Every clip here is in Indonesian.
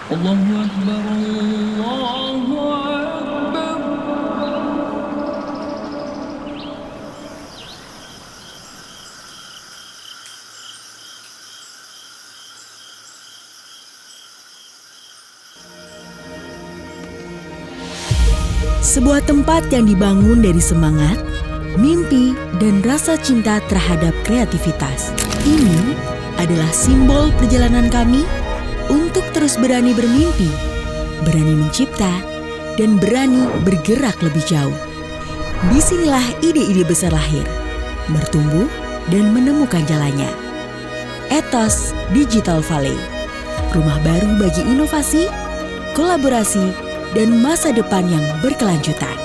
Allahu Akbar, Allahu Akbar. Sebuah tempat yang dibangun dari semangat, mimpi, dan rasa cinta terhadap kreativitas. Ini adalah simbol perjalanan kami untuk terus berani bermimpi, berani mencipta, dan berani bergerak lebih jauh. Disinilah ide-ide besar lahir, bertumbuh, dan menemukan jalannya. Ethos Digital Valley, rumah baru bagi inovasi, kolaborasi, dan masa depan yang berkelanjutan.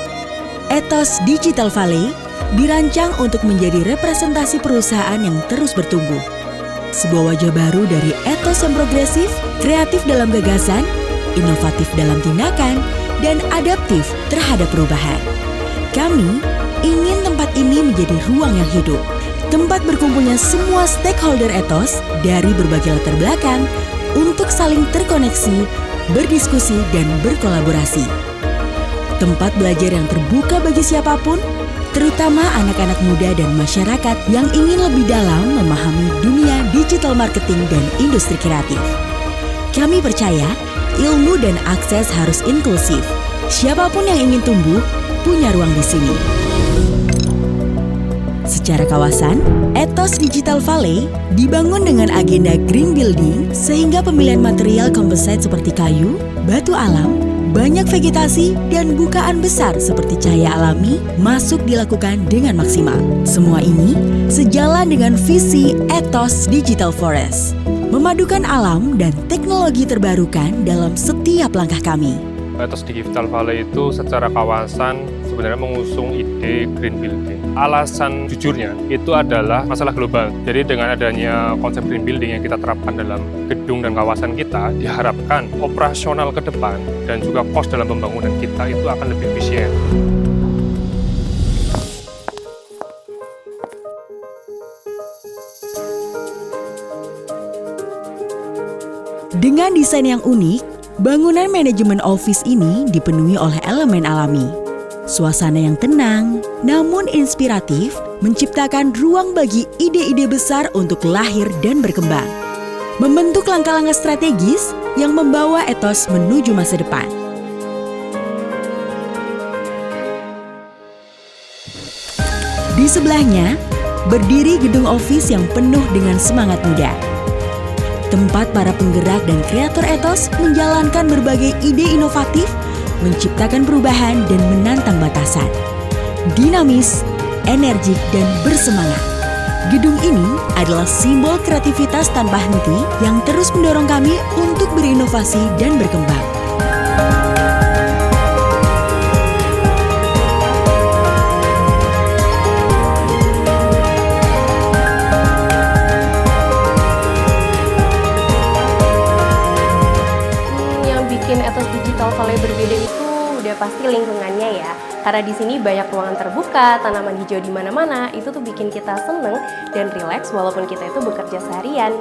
Ethos Digital Valley dirancang untuk menjadi representasi perusahaan yang terus bertumbuh. Sebuah wajah baru dari ethos yang progresif, kreatif dalam gagasan, inovatif dalam tindakan, dan adaptif terhadap perubahan. Kami ingin tempat ini menjadi ruang yang hidup, tempat berkumpulnya semua stakeholder ethos dari berbagai latar belakang untuk saling terkoneksi, berdiskusi, dan berkolaborasi. Tempat belajar yang terbuka bagi siapapun, terutama anak-anak muda dan masyarakat yang ingin lebih dalam memahami dunia digital marketing dan industri kreatif. Kami percaya ilmu dan akses harus inklusif. Siapapun yang ingin tumbuh, punya ruang di sini. Secara kawasan, Ethos Digital Valley dibangun dengan agenda green building sehingga pemilihan material composite seperti kayu, batu alam, banyak vegetasi, dan bukaan besar seperti cahaya alami masuk dilakukan dengan maksimal. Semua ini sejalan dengan visi Ethos Digital Forest, memadukan alam dan teknologi terbarukan dalam setiap langkah kami. Ethos Digital Valley itu secara kawasan sebenarnya mengusung ide green building. Alasan jujurnya itu adalah masalah global. Jadi dengan adanya konsep green building yang kita terapkan dalam gedung dan kawasan kita, diharapkan operasional ke depan dan juga cost dalam pembangunan kita itu akan lebih efisien. Dengan desain yang unik, bangunan manajemen office ini dipenuhi oleh elemen alami. Suasana yang tenang, namun inspiratif, menciptakan ruang bagi ide-ide besar untuk lahir dan berkembang. Membentuk langkah-langkah strategis yang membawa ethos menuju masa depan. Di sebelahnya, berdiri gedung office yang penuh dengan semangat muda. Tempat para penggerak dan kreator ethos menjalankan berbagai ide inovatif, menciptakan perubahan dan menantang batasan. Dinamis, energik, dan bersemangat. Gedung ini adalah simbol kreativitas tanpa henti yang terus mendorong kami untuk berinovasi dan berkembang. Ethos Digital Valley berbeda itu udah pasti lingkungannya ya. Karena di sini banyak ruangan terbuka, tanaman hijau di mana-mana, itu tuh bikin kita seneng dan rileks walaupun kita itu bekerja seharian.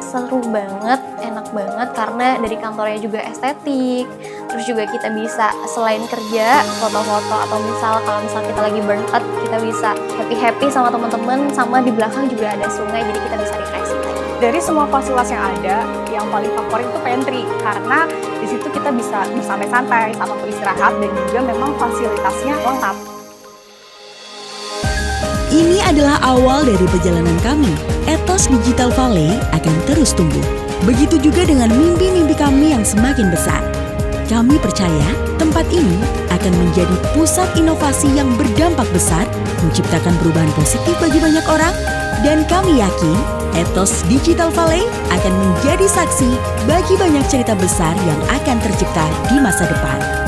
Seru banget, enak banget karena dari kantornya juga estetik. Terus juga kita bisa selain kerja, foto-foto atau kalau misal kita lagi burnout, kita bisa happy-happy sama teman-teman, sama di belakang juga ada sungai jadi kita bisa refreshing. Dari semua fasilitas yang ada, yang paling favorit itu pantry karena di situ kita bisa bersantai-santai sama beristirahat dan juga memang fasilitasnya lengkap. Ini adalah awal dari perjalanan kami. Ethos Digital Valley akan terus tumbuh. Begitu juga dengan mimpi-mimpi kami yang semakin besar. Kami percaya tempat ini akan menjadi pusat inovasi yang berdampak besar, menciptakan perubahan positif bagi banyak orang, dan kami yakin Ethos Digital Valley akan menjadi saksi bagi banyak cerita besar yang akan tercipta di masa depan.